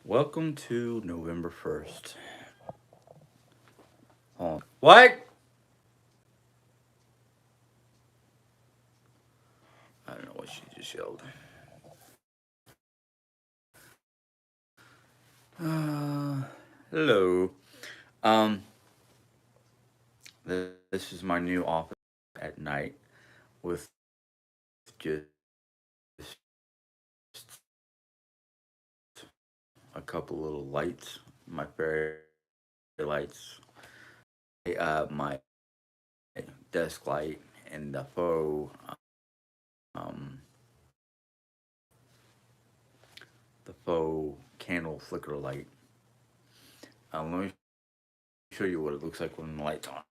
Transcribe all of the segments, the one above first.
Welcome to November 1st. Hold on. What? I don't know what she just yelled. Uh, Hello. Um, this is my new office at night with just a couple little lights, my fairy lights, my desk light, and um, the faux candle flicker light. Let me show you what it looks like when the light's on.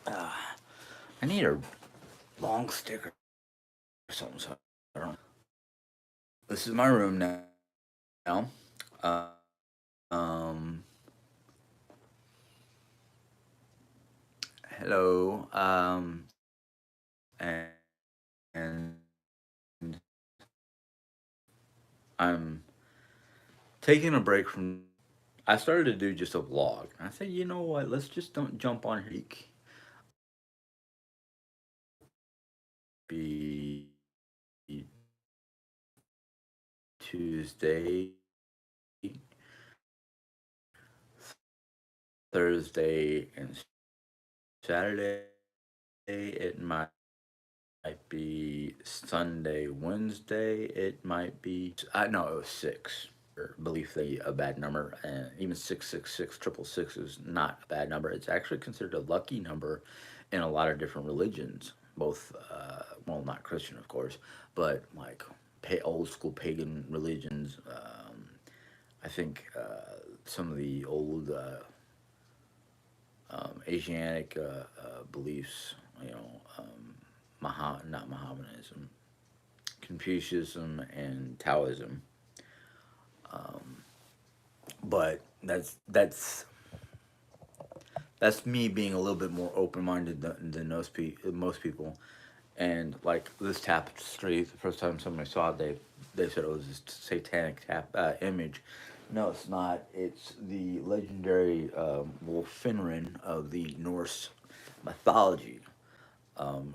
Uh, I need a long stick or something. So I don't. This is my room now. Uh, um, Hello. And, and I'm taking a break from. I started to do just a vlog. I said, you know what? Let's just don't jump on here. Be Tuesday, Thursday, and Saturday. It might be Sunday, Wednesday. It might be. I know it was six. Believe they a bad number, and even 666 triple six is not a bad number. It's actually considered a lucky number in a lot of different religions, both well, not Christian, of course, but like old school pagan religions. I think some of the old Asiatic beliefs, you know, not Mohammedanism, Confucianism, and Taoism. But that's me being a little bit more open minded than most people. And like this tapestry, the first time somebody saw it, they said it was a satanic image. No, it's not. It's the legendary wolf Finrin of the Norse mythology,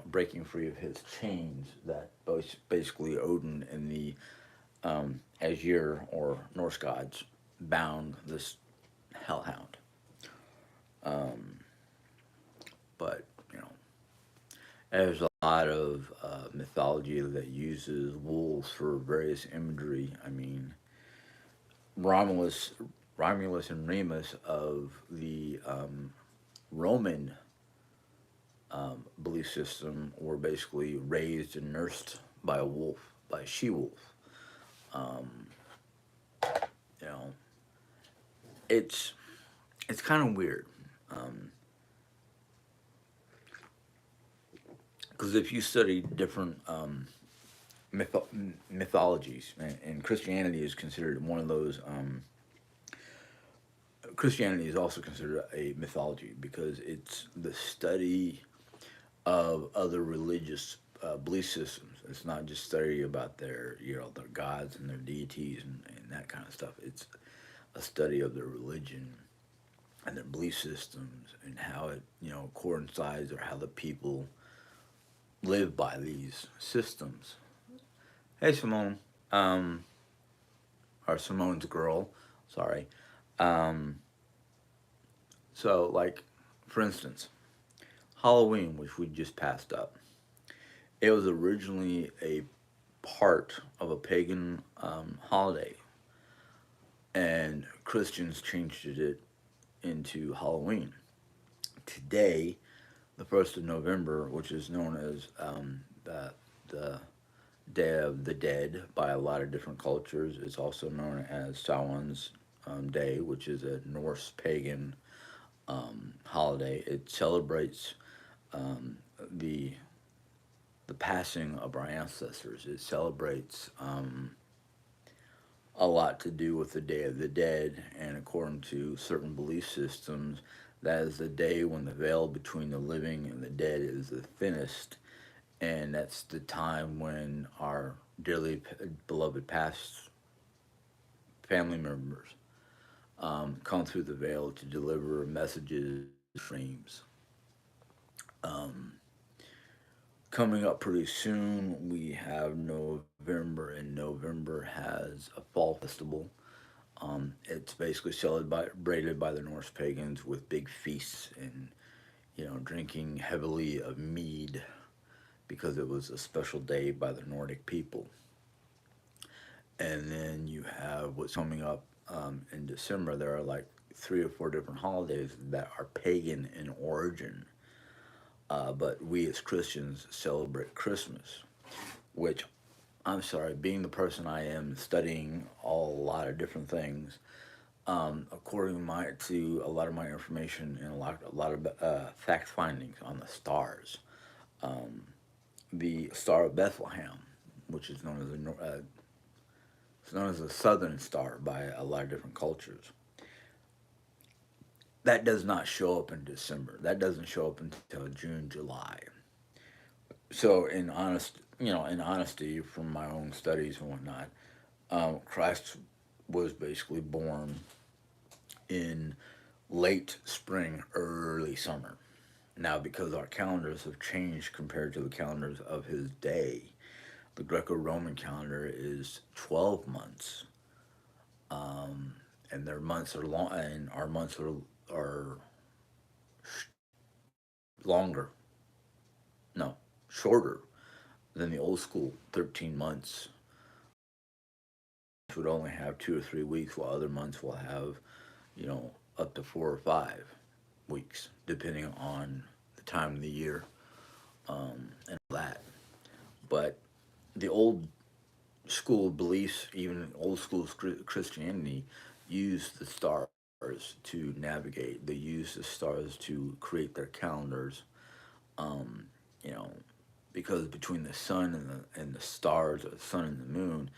breaking free of his chains that basically Odin and the Azir or Norse gods bound this hellhound. But you know, there's a lot of mythology that uses wolves for various imagery. I mean, Romulus, Romulus and Remus of the Roman belief system were basically raised and nursed by a wolf, by a she wolf. You know, it's it's kind of weird because if you study different mythologies, and Christianity is considered one of those. Christianity is also considered a mythology because it's the study of other religious belief systems. It's not just study about their gods and their deities and that kind of stuff. It's a study of their religion and their belief systems and how it coincides or how the people live by these systems. Hey, Simone, um, or Simone's girl, sorry. Um, like, for instance, Halloween, which we just passed up, it was originally a part of a pagan holiday, and Christians changed it into Halloween. Today, the 1st of November, which is known as the Day of the Dead by a lot of different cultures, is also known as Samhain's Day, which is a Norse pagan holiday. It celebrates the the passing of our ancestors. It celebrates a lot to do with the Day of the Dead, and according to certain belief systems, that is the day when the veil between the living and the dead is the thinnest, and that's the time when our dearly beloved past family members come through the veil to deliver messages, dreams. Um, Coming up pretty soon, we have November, and November has a fall festival. It's basically celebrated by the Norse pagans with big feasts and drinking heavily of mead because it was a special day by the Nordic people. And then you have what's coming up in December. There are like 3 or 4 different holidays that are pagan in origin, but we as Christians celebrate Christmas, which I'm sorry, being the person I am, studying a lot of different things, according to a lot of my information and a lot of fact findings on the stars. Um, the Star of Bethlehem, which is known as it's known as the Southern Star by a lot of different cultures. That does not show up in December. That doesn't show up until June, July. So, in honesty, from my own studies and whatnot, Christ was basically born in late spring, early summer. Now, because our calendars have changed compared to the calendars of his day, the Greco-Roman calendar is 12 months, um, and their months are long, and our months are longer, no, shorter than the old school 13 months. Would only have 2 or 3 weeks, while other months will have, up to 4 or 5 weeks, depending on the time of the year and all that. But the old school beliefs, even old school Christianity, use the stars to navigate. They use the stars to create their calendars. Um, you know, because between the sun and the stars, or the sun and the moon,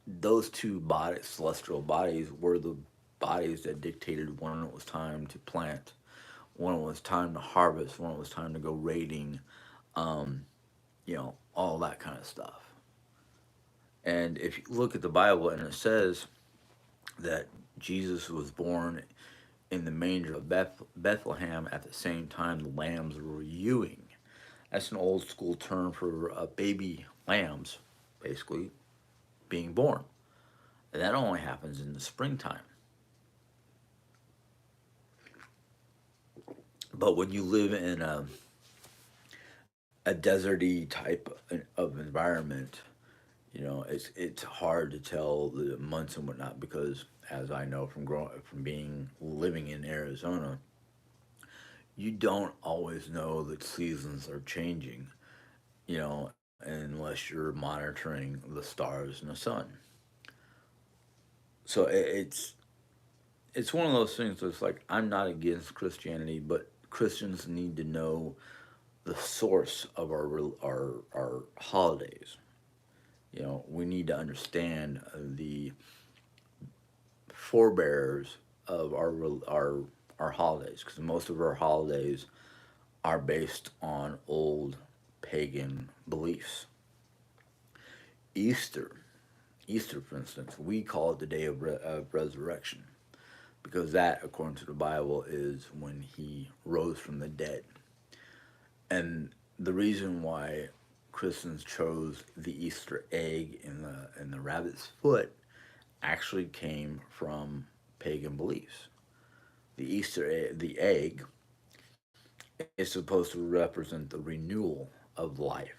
those two bodies, celestial bodies, were the bodies that dictated when it was time to plant, when it was time to harvest, when it was time to go raiding, um, all that kind of stuff. And if you look at the Bible, and it says that Jesus was born in the manger of Bethlehem at the same time the lambs were ewing. That's an old school term for baby lambs, basically, being born. And that only happens in the springtime. But when you live in a deserty type of environment, it's hard to tell the months and whatnot because, as I know from being living in Arizona, you don't always know that seasons are changing. Unless you're monitoring the stars and the sun. So it's one of those things that's like I'm not against Christianity, but Christians need to know the source of our holidays. We need to understand the forebears of our holidays because most of our holidays are based on old pagan beliefs. Easter, Easter, for instance, we call it the day of resurrection because that, according to the Bible, is when he rose from the dead. And the reason why Christians chose the Easter egg in the rabbit's foot actually came from pagan beliefs. The egg is supposed to represent the renewal of life.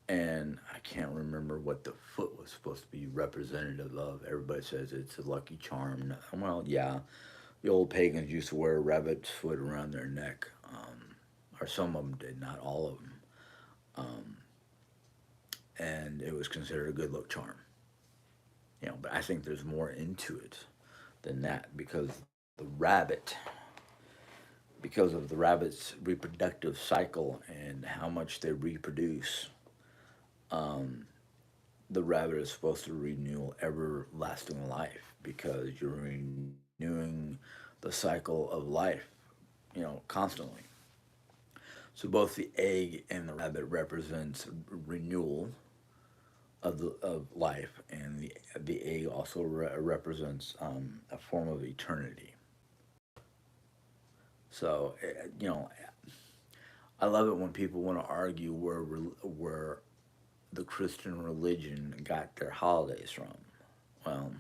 And I can't remember what the foot was supposed to be representative of. Everybody says it's a lucky charm. Well, yeah, the old pagans used to wear a rabbit's foot around their neck, or some of them did, not all of them. Um, and it was considered a good luck charm. But I think there's more into it than that because of the rabbit's reproductive cycle and how much they reproduce. Um, the rabbit is supposed to renew everlasting life because you're renewing the cycle of life, constantly. So both the egg and the rabbit represents renewal, of life, and the egg also represents a form of eternity. So I love it when people want to argue where the Christian religion got their holidays from. Well,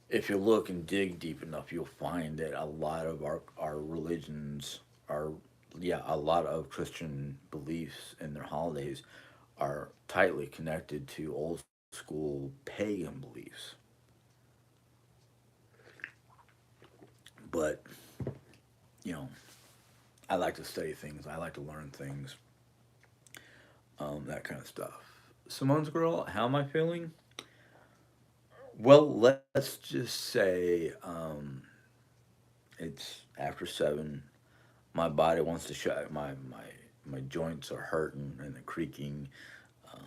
if you look and dig deep enough, you'll find that a lot of our religions are, yeah, a lot of Christian beliefs and their holidays are tightly connected to old school pagan beliefs. But, you know, I like to study things, I like to learn things, that kind of stuff. Simone's girl, how am I feeling? Well, let's just say it's after 7. My body wants to shut. My joints are hurting and they're creaking. Um,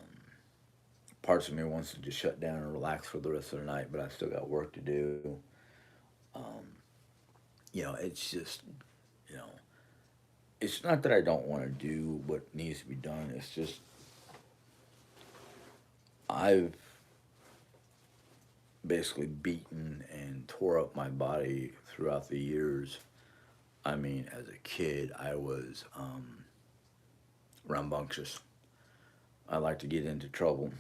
Parts of me wants to just shut down and relax for the rest of the night, but I still got work to do. Um, it's just, you know, it's not that I don't want to do what needs to be done. It's just I've basically beaten and tore up my body throughout the years. I mean, as a kid, I was rambunctious. I like to get into trouble,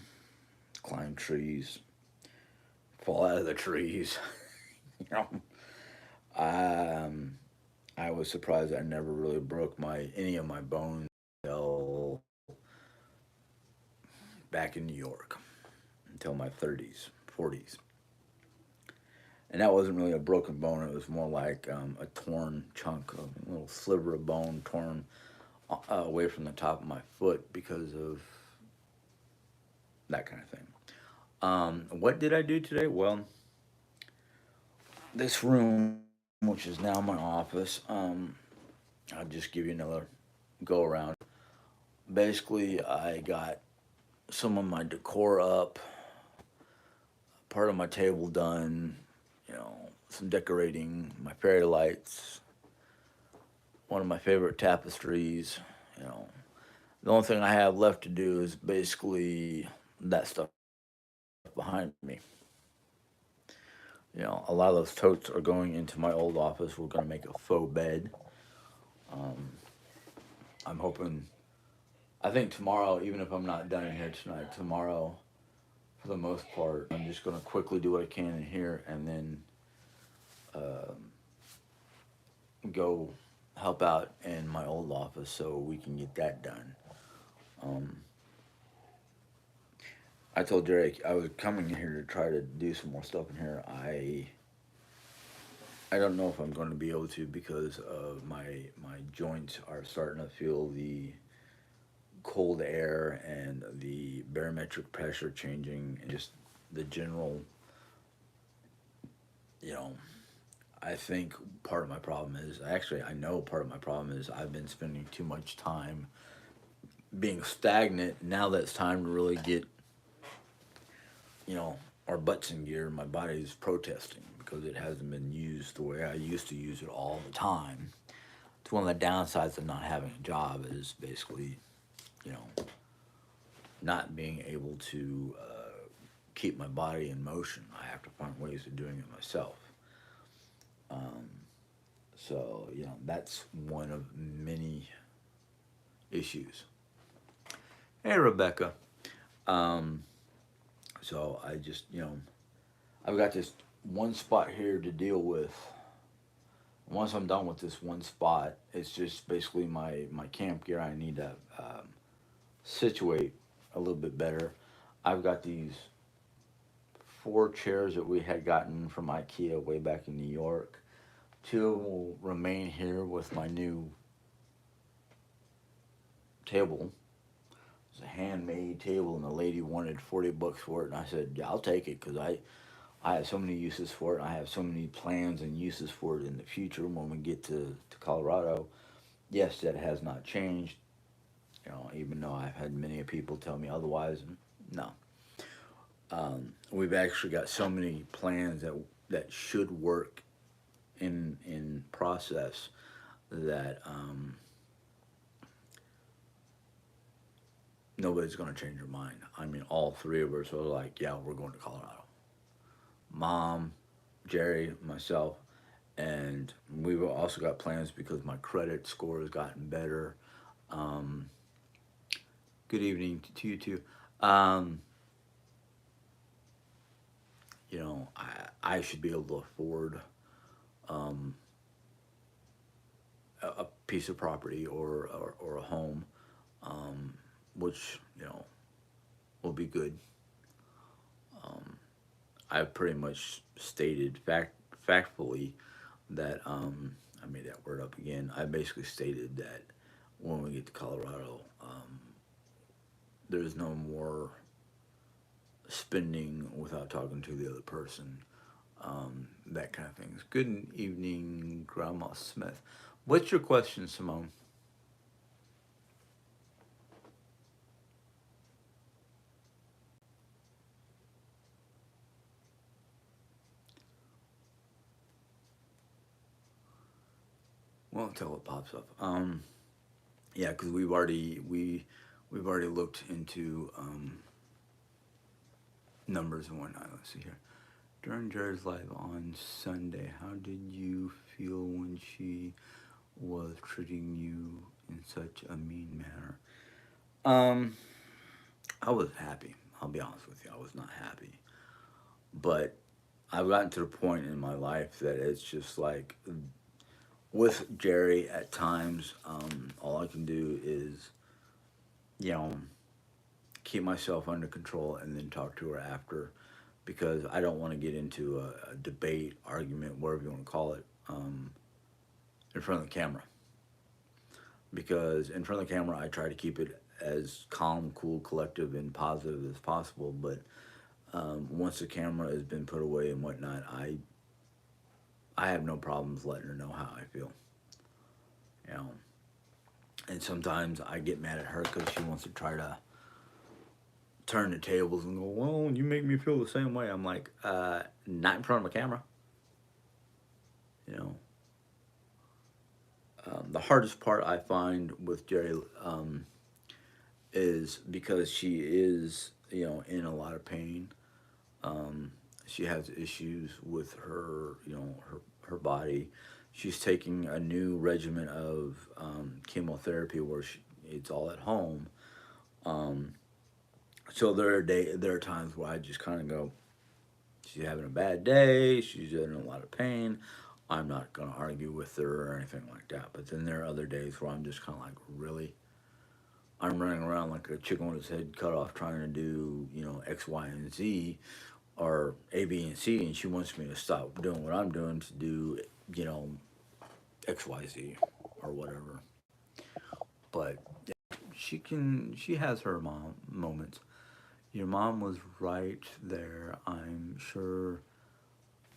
climb trees, fall out of the trees. you know, um, I was surprised I never really broke my any of my bones until back in New York, until my 30s, 40s. And that wasn't really a broken bone. It was more like a torn chunk, a little sliver of bone torn away from the top of my foot because of that kind of thing. What did I do today? Well, this room, which is now my office, I'll just give you another go around. Basically, I got some of my decor up, part of my table done, some decorating, my fairy lights, one of my favorite tapestries, you know. The only thing I have left to do is basically that stuff behind me. A lot of those totes are going into my old office. We're going to make a faux bed. Um, I'm hoping, I think tomorrow, even if I'm not done in here tonight, tomorrow, for the most part, I'm just going to quickly do what I can in here and then um, go help out in my old office so we can get that done. Um, I told Derek I was coming in here to try to do some more stuff in here. I don't know if I'm going to be able to because of my joints are starting to feel the cold air and the barometric pressure changing and just the general, you know, I think part of my problem is actually I know part of my problem is I've been spending too much time being stagnant. Now that it's time to really get, you know, our butts in gear, my body is protesting because it hasn't been used the way I used to use it all the time. It's one of the downsides of not having a job is basically, you know, not being able to keep my body in motion. I have to find ways of doing it myself. Um, that's one of many issues. Hey, Rebecca. Um, so I just, I've got this one spot here to deal with. Once I'm done with this one spot, it's just basically my camp gear I need to situate a little bit better. I've got these 4 chairs that we had gotten from IKEA way back in New York. 2 will remain here with my new table. It's a handmade table, and the lady wanted $40 for it, and I said, "Yeah, I'll take it because I have so many uses for it. I have so many plans and uses for it in the future when we get to Colorado." Yes, that has not changed. Even though I've had many people tell me otherwise. No, we've actually got so many plans that should work in process that nobody's going to change your mind. I mean, all three of us are like, yeah, we're going to Colorado. Mom, Jerry, myself, and we've also got plans because my credit score has gotten better. Um, Good evening to you too. Um, I should be able to afford um, a piece of property or a home, um, which will be good. Um, I've pretty much stated factfully that I made that word up again. I basically stated that when we get to Colorado, there's no more spending without talking to the other person. That kind of things. Good evening, Grandma Smith. What's your question, Simone? Well, until it pops up. Yeah, because we've already looked into numbers and whatnot. Let's see here. During Jared's live on Sunday, how did you feel when she was treating you in such a mean manner? Um, I was happy. I'll be honest with you. I was not happy, but I've gotten to the point in my life that it's just like with Jerry at times, all I can do is, you know, keep myself under control and then talk to her after because I don't want to get into a debate, argument, whatever you want to call it, in front of the camera. Because in front of the camera, I try to keep it as calm, cool, collective, and positive as possible. But once the camera has been put away and whatnot, I have no problems letting her know how I feel. You know, and sometimes I get mad at her because she wants to try to turn the tables and go, well, you make me feel the same way. I'm like, not in front of a camera. You know, the hardest part I find with Jerry is because she is, in a lot of pain. Um, she has issues with her, her body. She's taking a new regimen of chemotherapy where it's all at home. Um, so there are times where I just kind of go, she's having a bad day. She's in a lot of pain. I'm not going to argue with her or anything like that. But then there are other days where I'm just kind of like, really? I'm running around like a chicken with its head cut off trying to do, X, Y, and Z or A, B, and C. And she wants me to stop doing what I'm doing to do, you know, X, Y, Z or whatever. But she has her mom moments. Your mom was right there. I'm sure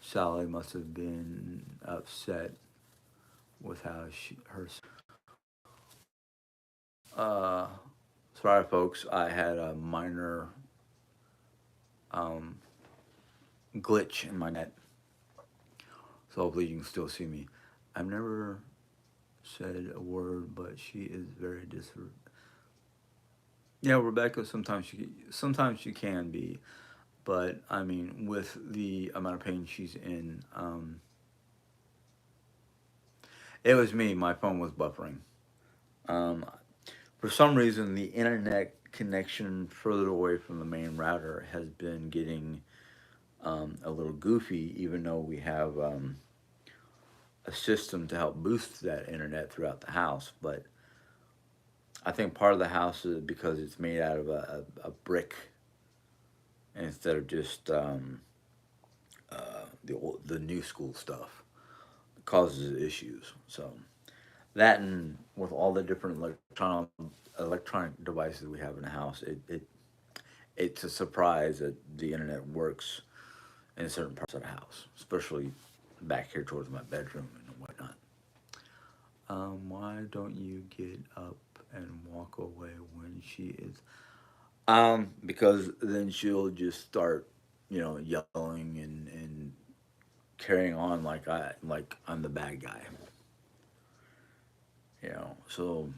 Sally must have been upset with how her. Uh, Sorry, folks. I had a minor um, glitch in my net, so hopefully you can still see me. I've never said a word, but she is very Yeah, Rebecca. Sometimes she can be, but I mean, with the amount of pain she's in, it was me. My phone was buffering. Um, For some reason, the internet connection further away from the main router has been getting a little goofy, even though we have a system to help boost that internet throughout the house. But I think part of the house is because it's made out of a brick instead of just the new school stuff causes issues. So that and with all the different electronic devices we have in the house, it's a surprise that the internet works in certain parts of the house, especially back here towards my bedroom and whatnot. Why don't you get up and walk away when she is? Because then she'll just start, yelling and carrying on like I'm the bad guy. So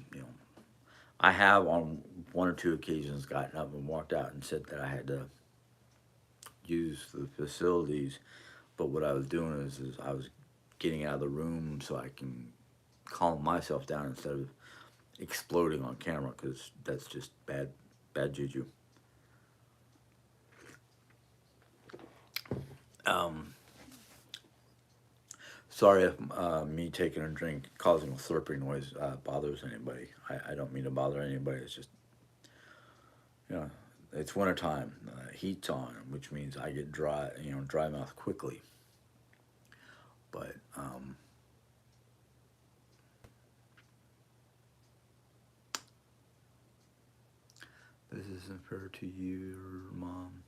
I have on one or two occasions gotten up and walked out and said that I had to use the facilities, but what I was doing is I was getting out of the room so I can calm myself down instead of exploding on camera because that's just bad juju. Um, Sorry if me taking a drink causing a slurping noise bothers anybody. I don't mean to bother anybody. It's just, you know, it's winter time. Heat's on, which means I get dry, dry mouth quickly. But this isn't fair to your mom.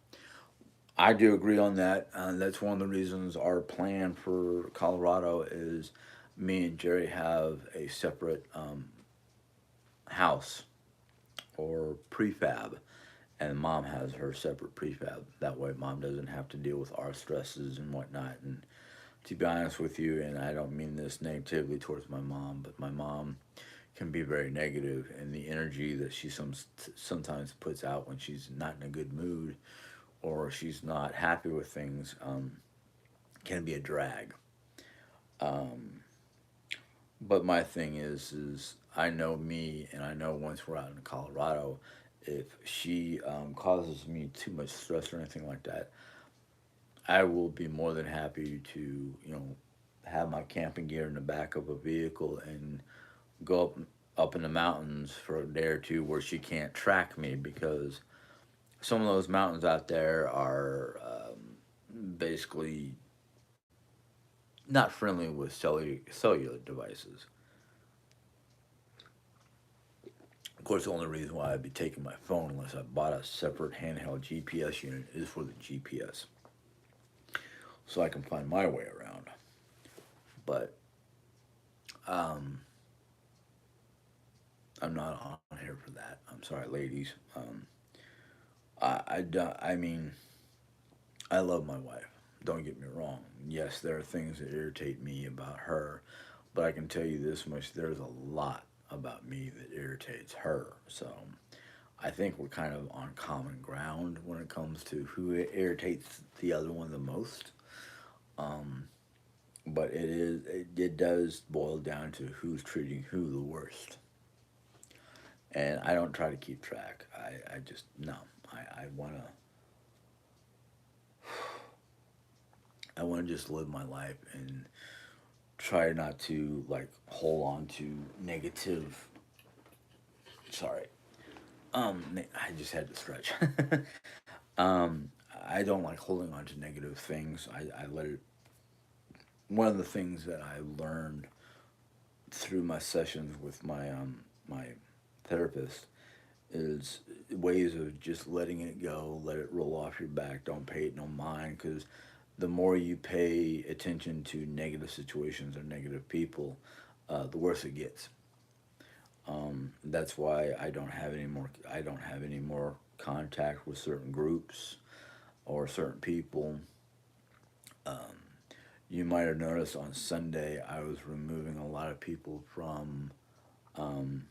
I do agree on that. That's one of the reasons our plan for Colorado is me and Jerry have a separate house or prefab, and mom has her separate prefab. That way, mom doesn't have to deal with our stresses and whatnot. And to be honest with you, and I don't mean this negatively towards my mom, but my mom can be very negative, and the energy that she sometimes puts out when she's not in a good mood or she's not happy with things can be a drag. Um, but my thing is I know me, and I know once we're out in Colorado, if she causes me too much stress or anything like that, I will be more than happy to have my camping gear in the back of a vehicle and go up in the mountains for a day or two where she can't track me because some of those mountains out there are basically not friendly with cellular devices. Of course, the only reason why I'd be taking my phone unless I bought a separate handheld GPS unit is for the GPS, so I can find my way around. But um, I'm not on here for that. I'm sorry, ladies. I mean, I love my wife. Don't get me wrong. Yes, there are things that irritate me about her, but I can tell you this much: there's a lot about me that irritates her. So I think we're kind of on common ground when it comes to who irritates the other one the most. Um, but it does boil down to who's treating who the worst. And I don't try to keep track. I just no. I wanna I wanna just live my life and try not to like hold on to negative. Sorry. I just had to stretch. um, I don't like holding on to negative things. I let it. One of the things that I learned through my sessions with my therapist is ways of just letting it go, let it roll off your back, don't pay it no mind, because the more you pay attention to negative situations or negative people, the worse it gets. That's why I don't have any more. I don't have any more contact with certain groups or certain people. Um, you might have noticed on Sunday I was removing a lot of people from um,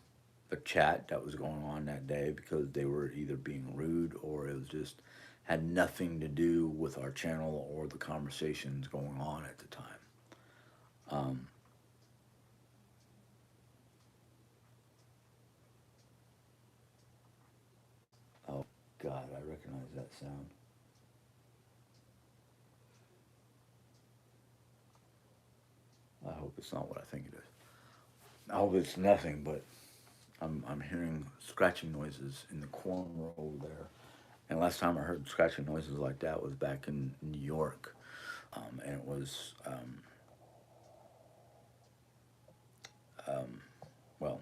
the chat that was going on that day because they were either being rude or it was just had nothing to do with our channel or the conversations going on at the time. Um, oh God, I recognize that sound. I hope it's not what I think it is. I hope it's nothing, but I'm hearing scratching noises in the corner over there. And last time I heard scratching noises like that was back in New York, and it was um, well,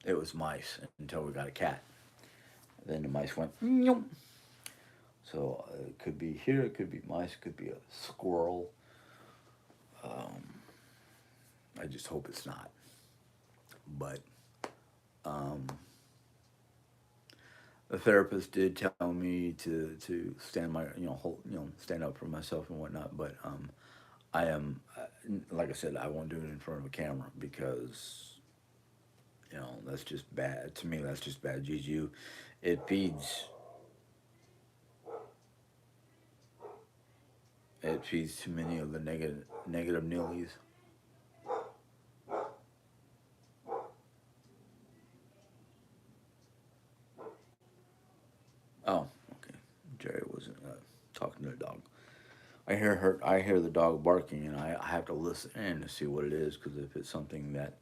it was mice until we got a cat. Then the mice went. Meow. So it could be here, it could be mice, it could be a squirrel. Um, I just hope it's not. But um, the therapist did tell me to stand my stand up for myself and whatnot. But I am like I said, I won't do it in front of a camera because That's just bad. To me, that's just bad juju. It feeds it feeds too many of the negative nillies. Oh, okay. Jerry wasn't talking to the dog. I hear the dog barking, and I have to listen in to see what it is, because if it's something that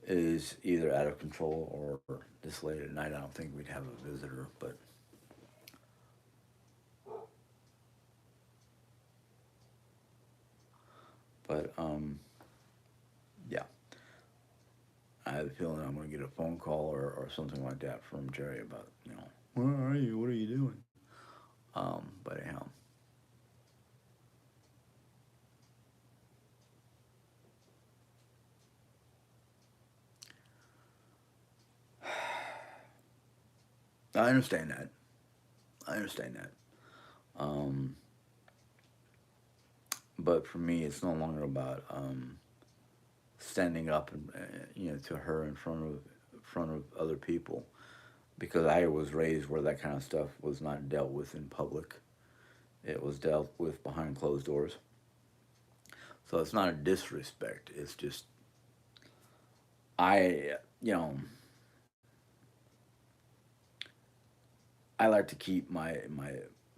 is either out of control or this late at night, I don't think we'd have a visitor. But yeah, I have a feeling I'm going to get a phone call or something like that from Jerry about, where are you? What are you doing? But anyhow, I understand that. I understand that. Um, but for me, it's no longer about standing up and to her in front of other people, because I was raised where that kind of stuff was not dealt with in public. It was dealt with behind closed doors. So it's not a disrespect. It's just I you know I like to keep my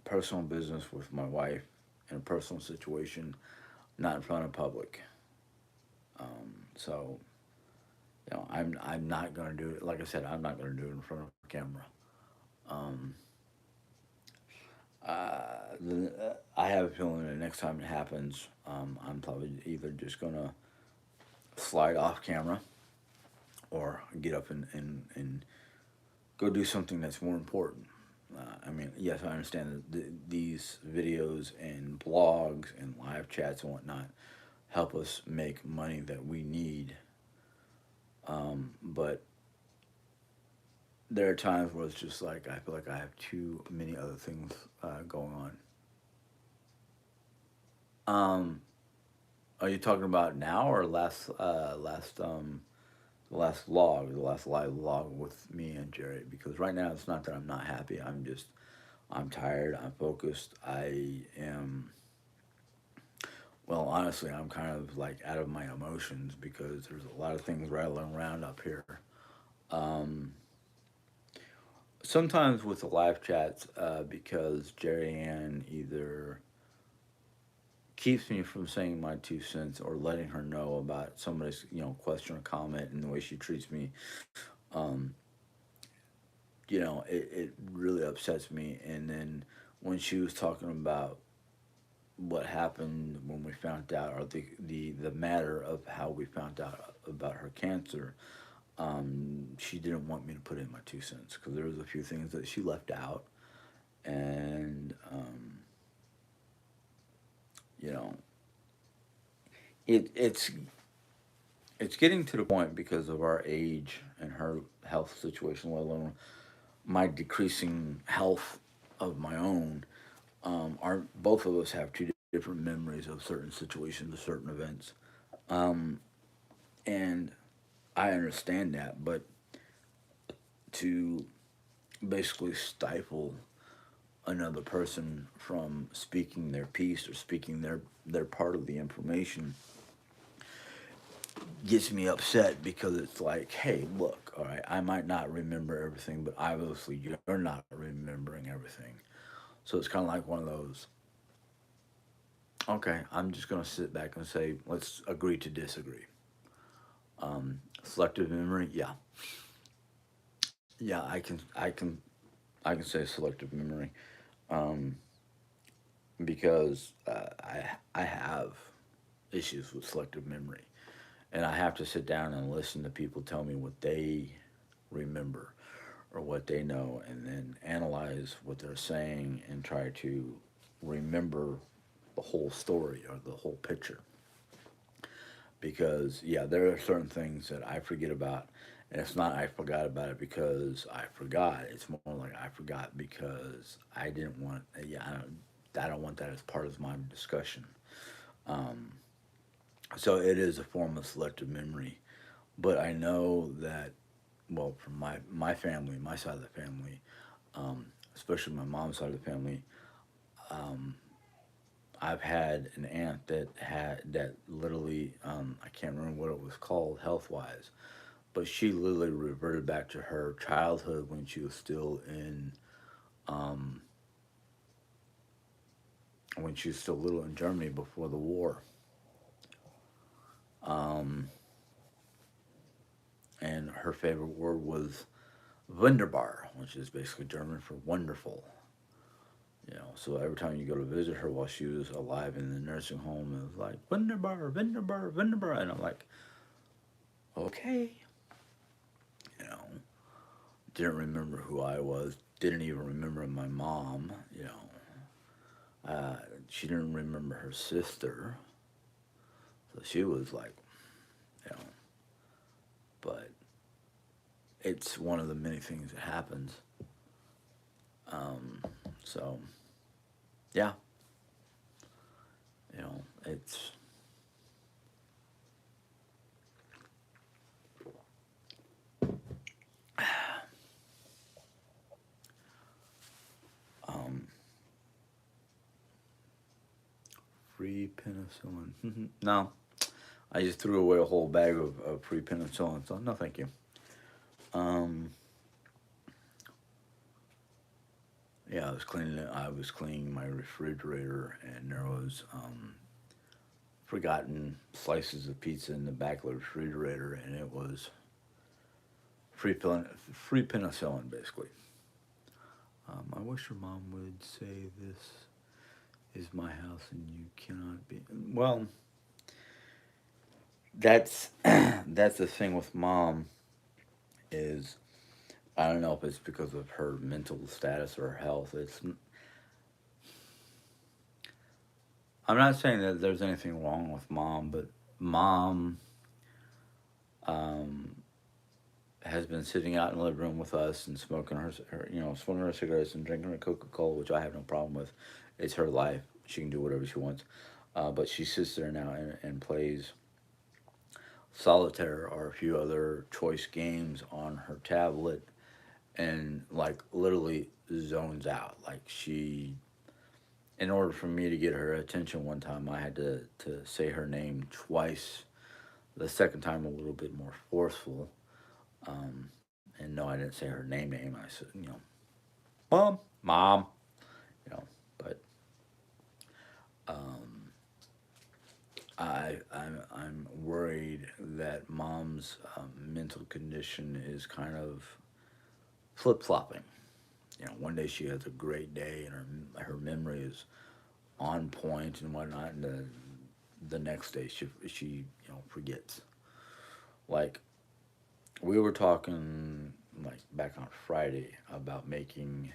personal business with my wife in a personal situation, not in front of public. So I'm not gonna do it. Like I said, I'm not gonna do it in front of a camera. Um, I have a feeling the next time it happens, I'm probably either just gonna slide off camera or get up and go do something that's more important. I mean, yes, I understand that these videos and blogs and live chats and whatnot help us make money that we need. But there are times where it's just like I feel like I have too many other things going on. Um, are you talking about now or the last log, the last live log with me and Jerry? Because right now it's not that I'm not happy. I'm tired. I'm focused. I am. Well, honestly, I'm kind of like out of my emotions because there's a lot of things rattling around up here. Um, Sometimes with the live chats, because Jerry Ann either keeps me from saying my 2 cents or letting her know about somebody's question or comment and the way she treats me. Um, it really upsets me. And then when she was talking about what happened when we found out, or the matter of how we found out about her cancer, she didn't want me to put in my 2 cents because there was a few things that she left out, and you know, it's it's getting to the point because of our age and her health situation, let alone my decreasing health of my own. Our both of us have two different memories of certain situations, of certain events, um, and I understand that, but to basically stifle another person from speaking their piece or speaking their part of the information gets me upset, because it's like, hey, look, all right, I might not remember everything, but obviously you're not remembering everything. So it's kind of like one of those, okay, I'm just going to sit back and say, let's agree to disagree. Selective memory, yeah. Yeah, I can say selective memory, um, because I have issues with selective memory, and I have to sit down and listen to people tell me what they remember or what they know, and then analyze what they're saying and try to remember the whole story or the whole picture. Because yeah, there are certain things that I forget about, and it's not I forgot about it because I forgot. It's more like I forgot because I didn't want. Yeah, I don't want that as part of my discussion. Um, so it is a form of selective memory. But I know that, well, from my family, my side of the family, especially my mom's side of the family, um, I've had an aunt that literally, I can't remember what it was called health wise, but she literally reverted back to her childhood when she was still in, um, when she was still little in Germany before the war. Um, and her favorite word was Wunderbar, which is basically German for wonderful. So every time you go to visit her while she was alive in the nursing home, it was like Wunderbar, Wunderbar, Wunderbar, and I'm like, okay, you know, didn't remember who I was, didn't even remember my mom, she didn't remember her sister, so she was like, you know, but it's one of the many things that happens. Um, so yeah, it's um, free penicillin. No, I just threw away a whole bag of free penicillin, so no, thank you. Um, yeah, I was cleaning my refrigerator, and there was forgotten slices of pizza in the back of the refrigerator, and it was free penicillin, basically. I wish your mom would say this is my house and you cannot be. Well, that's that's the thing with mom is I don't know if it's because of her mental status or her health. I'm not saying that there's anything wrong with mom, but mom um, has been sitting out in the living room with us and smoking smoking her cigarettes and drinking her Coca Cola, which I have no problem with. It's her life; she can do whatever she wants. But she sits there now and plays solitaire or a few other choice games on her tablet, and like literally zones out. Like in order for me to get her attention one time, I had to say her name twice. The second time a little bit more forceful. And no, I didn't say her name. I said, mom, mom, but um, I'm worried that mom's mental condition is kind of flip flopping. One day she has a great day and her memory is on point and whatnot, and the next day she forgets. Like we were talking like back on Friday about making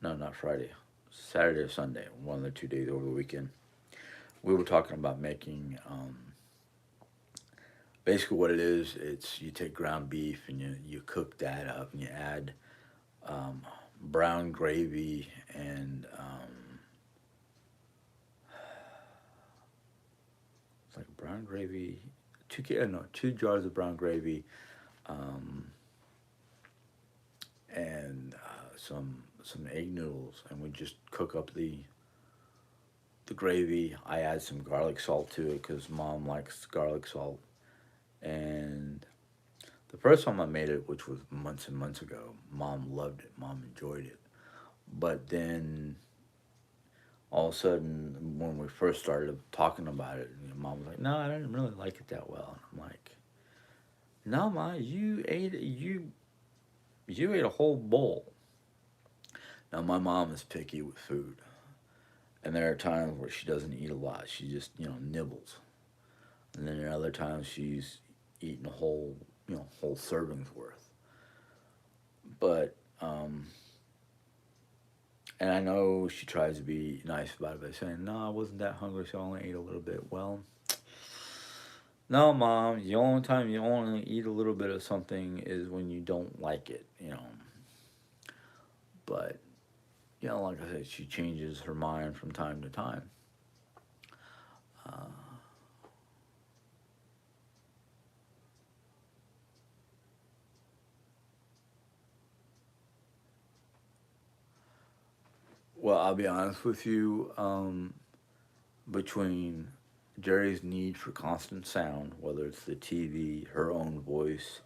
no, not Friday, Saturday or Sunday, one of the 2 days over the weekend. We were talking about making basically what it is. It's you take ground beef and you cook that up and you add um, brown gravy and it's like brown gravy, no, 2 jars of brown gravy, um, and some egg noodles, and we just cook up the gravy. I add some garlic salt to it because mom likes garlic salt. And the first time I made it, which was months and months ago, mom loved it. Mom enjoyed it. But then all of a sudden, when we first started talking about it, mom was like, "No, I didn't really like it that well." And I'm like, "No, ma, you ate a whole bowl." Now my mom is picky with food, and there are times where she doesn't eat a lot. She just nibbles, and then there are other times she's eating a whole serving's worth. But and I know she tries to be nice about it by saying, "No, I wasn't that hungry, so I only ate a little bit." Well, no, mom. The only time you only eat a little bit of something is when you don't like it. But like I said, she changes her mind from time to time. Uh, Well, I'll be honest with you. Between Jerry's need for constant sound, whether it's the TV, her own voice,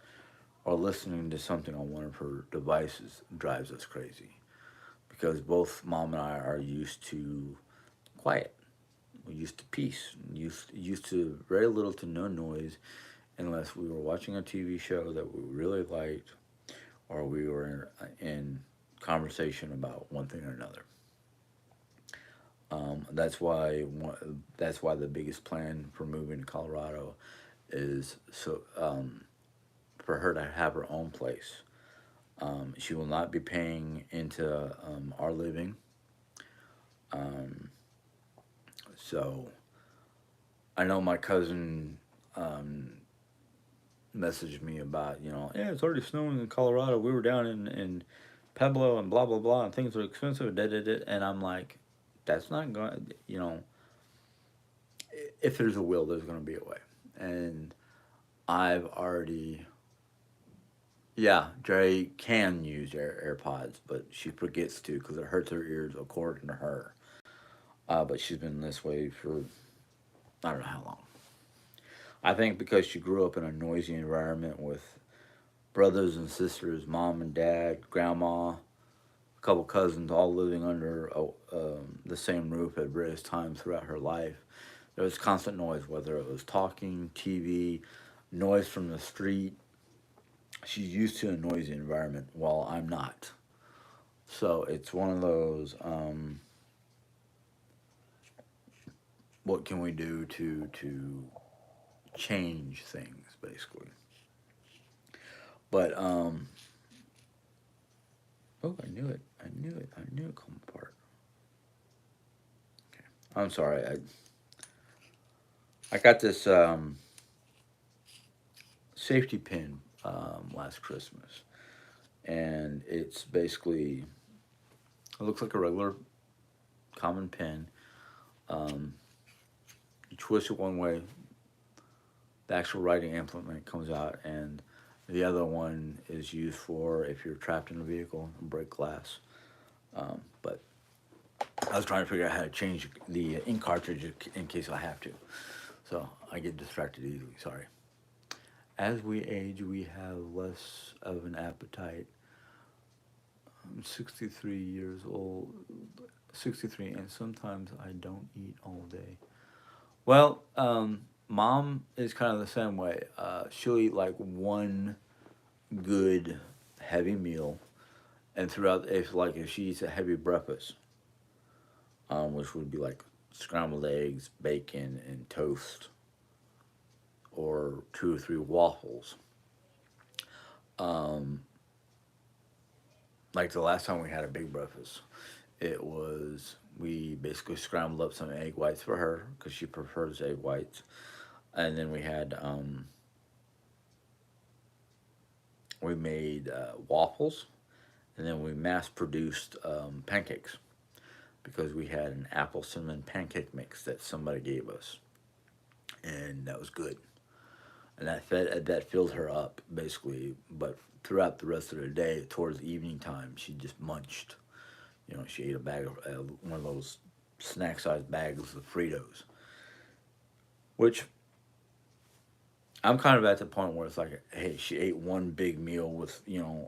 or listening to something on one of her devices, drives us crazy. Because both mom and I are used to quiet. We're used to peace. Used to very little to no noise, unless we were watching a TV show that we really liked, or we were in conversation about one thing or another. That's why the biggest plan for moving to Colorado is for her to have her own place. She will not be paying into our living. Um, so I know my cousin um, messaged me about, yeah, it's already snowing in Colorado. We were down in Pueblo and blah blah blah, and things are expensive. Da, da, da. And I'm like, that's not going. If there's a will, there's going to be a way. And I've already, yeah, Dre can use AirPods, but she forgets to because it hurts her ears, according to her. But she's been this way for I don't know how long. I think because she grew up in a noisy environment with brothers and sisters, mom and dad, grandma, a couple cousins, all living under the same roof at various times throughout her life. There was constant noise, whether it was talking, TV, noise from the street. She's used to a noisy environment, while I'm not. So it's one of those. What can we do to change things, basically? But oh, I knew it. I knew it. I knew it come apart. Okay. I'm sorry. I got this safety pin last Christmas, and it's basically it looks like a regular common pin. Um, you twist it one way, the actual writing implement comes out, and the other one is used for if you're trapped in a vehicle and break glass. But I was trying to figure out how to change the ink cartridge in case I have to. So I get distracted easily. Sorry. As we age, we have less of an appetite. I'm 63 years old, 63, and sometimes I don't eat all day. Well, mom is kind of the same way. She'll eat like one good heavy meal, and throughout, if she eats a heavy breakfast, which would be like scrambled eggs, bacon, and toast, or two or three waffles. Um, like the last time we had a big breakfast, it was we basically scrambled up some egg whites for her because she prefers egg whites, and then we made waffles, and then we mass produced pancakes because we had an apple cinnamon pancake mix that somebody gave us, and that was good. And that filled her up basically. But throughout the rest of the day, towards the evening time, she just munched. She ate a bag of one of those snack-sized bags of Fritos, which I'm kind of at the point where it's like, hey, she ate one big meal with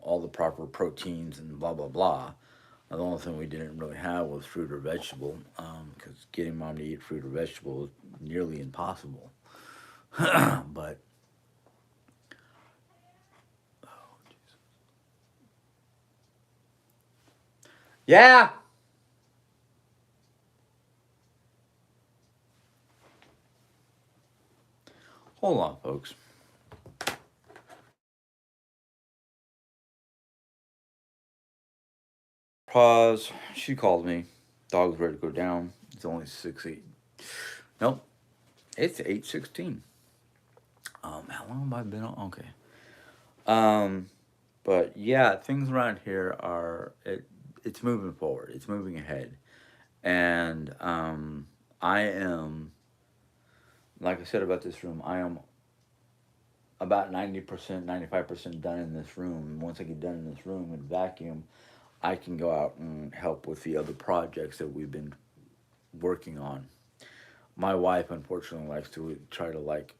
all the proper proteins and blah blah blah. The only thing we didn't really have was fruit or vegetable, because getting mom to eat fruit or vegetable is nearly impossible. But yeah, hold on, folks. Pause. She called me. Dog's ready to go down. It's only 6:08. Nope, it's 8:16. How long have I been on? Okay. Um, but yeah, things around here are it's moving forward. It's moving ahead, and I am like I said about this room. I am about 90%, 95% done in this room. Once I get done in this room and vacuum, I can go out and help with the other projects that we've been working on. My wife, unfortunately, likes to try to like,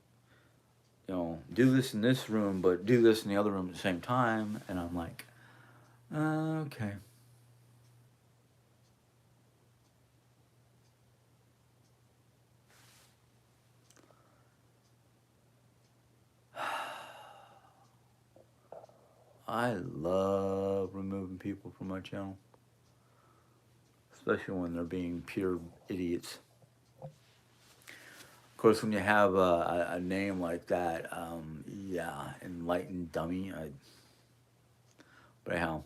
do this in this room, but do this in the other room at the same time, and I'm like, okay. I love removing people from my channel, especially when they're being pure idiots. Of course, when you have a name like that, yeah, enlightened dummy. But anyhow,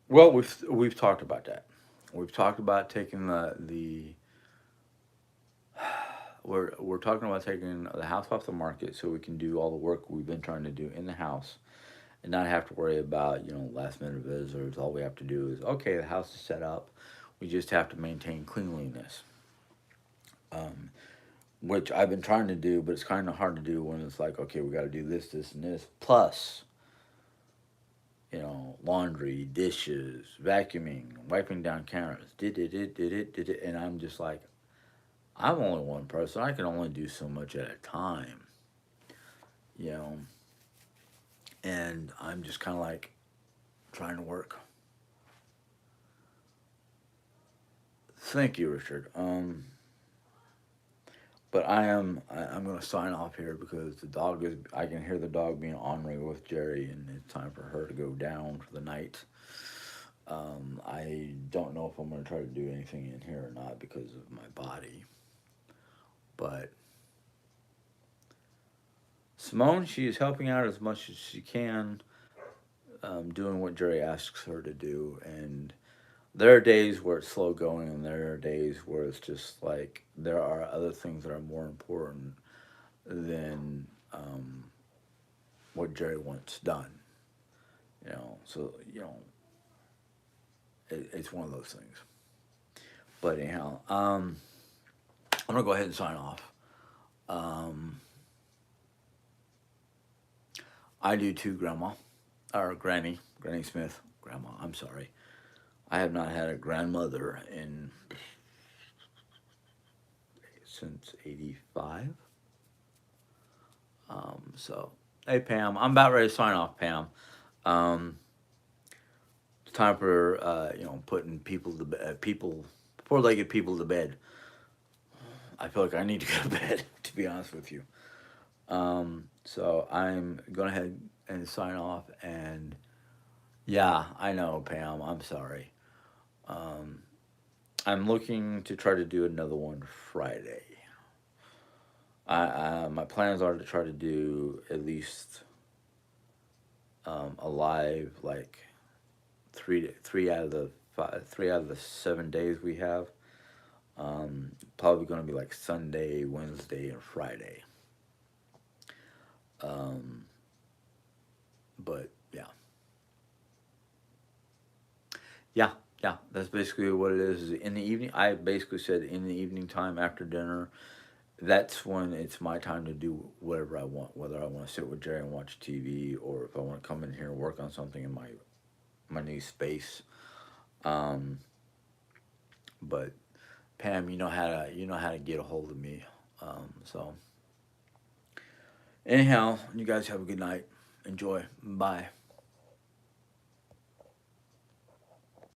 well, we've talked about that. We've talked about taking the we're talking about taking the house off the market so we can do all the work we've been trying to do in the house and not have to worry about last minute visitors. All we have to do is okay, the house is set up. We just have to maintain cleanliness, which I've been trying to do, but it's kind of hard to do when it's like okay, we got to do this, this, and this plus laundry, dishes, vacuuming, wiping down counters, did it, and I'm just like, I'm only one person. I can only do so much at a time, you know, and I'm just kind of like trying to work. Thank you, Richard. But I'm going to sign off here because the dog is. I can hear the dog being ornery with Jerry, and it's time for her to go down for the night. I don't know if I'm going to try to do anything in here or not because of my body. But Simone, she is helping out as much as she can, doing what Jerry asks her to do. And there are days where it's slow going, and there are days where it's just like there are other things that are more important than what Jerry wants done. So it's one of those things. But anyhow, I'm gonna go ahead and sign off. Um, I do too, Grandma or Granny Smith. Grandma, I'm sorry. I have not had a grandmother in since '85. So, hey Pam, I'm about ready to sign off, Pam. Um, it's time for putting people to people, four-legged people to bed. I feel like I need to go to bed, to be honest with you. So I'm going ahead and sign off. And yeah, I know, Pam. I'm sorry. Um, I'm looking to try to do another one Friday. My plans are to try to do at least a live like three out of the 7 days we have. Probably going to be like Sunday, Wednesday, and Friday. Um, but yeah, yeah. That's basically what it is. In the evening, I basically said in the evening time after dinner. That's when it's my time to do whatever I want. Whether I want to sit with Jerry and watch TV, or if I want to come in here and work on something in my new space. Um, but Pam, you know how to get a hold of me. So anyhow, you guys have a good night. Enjoy. Bye.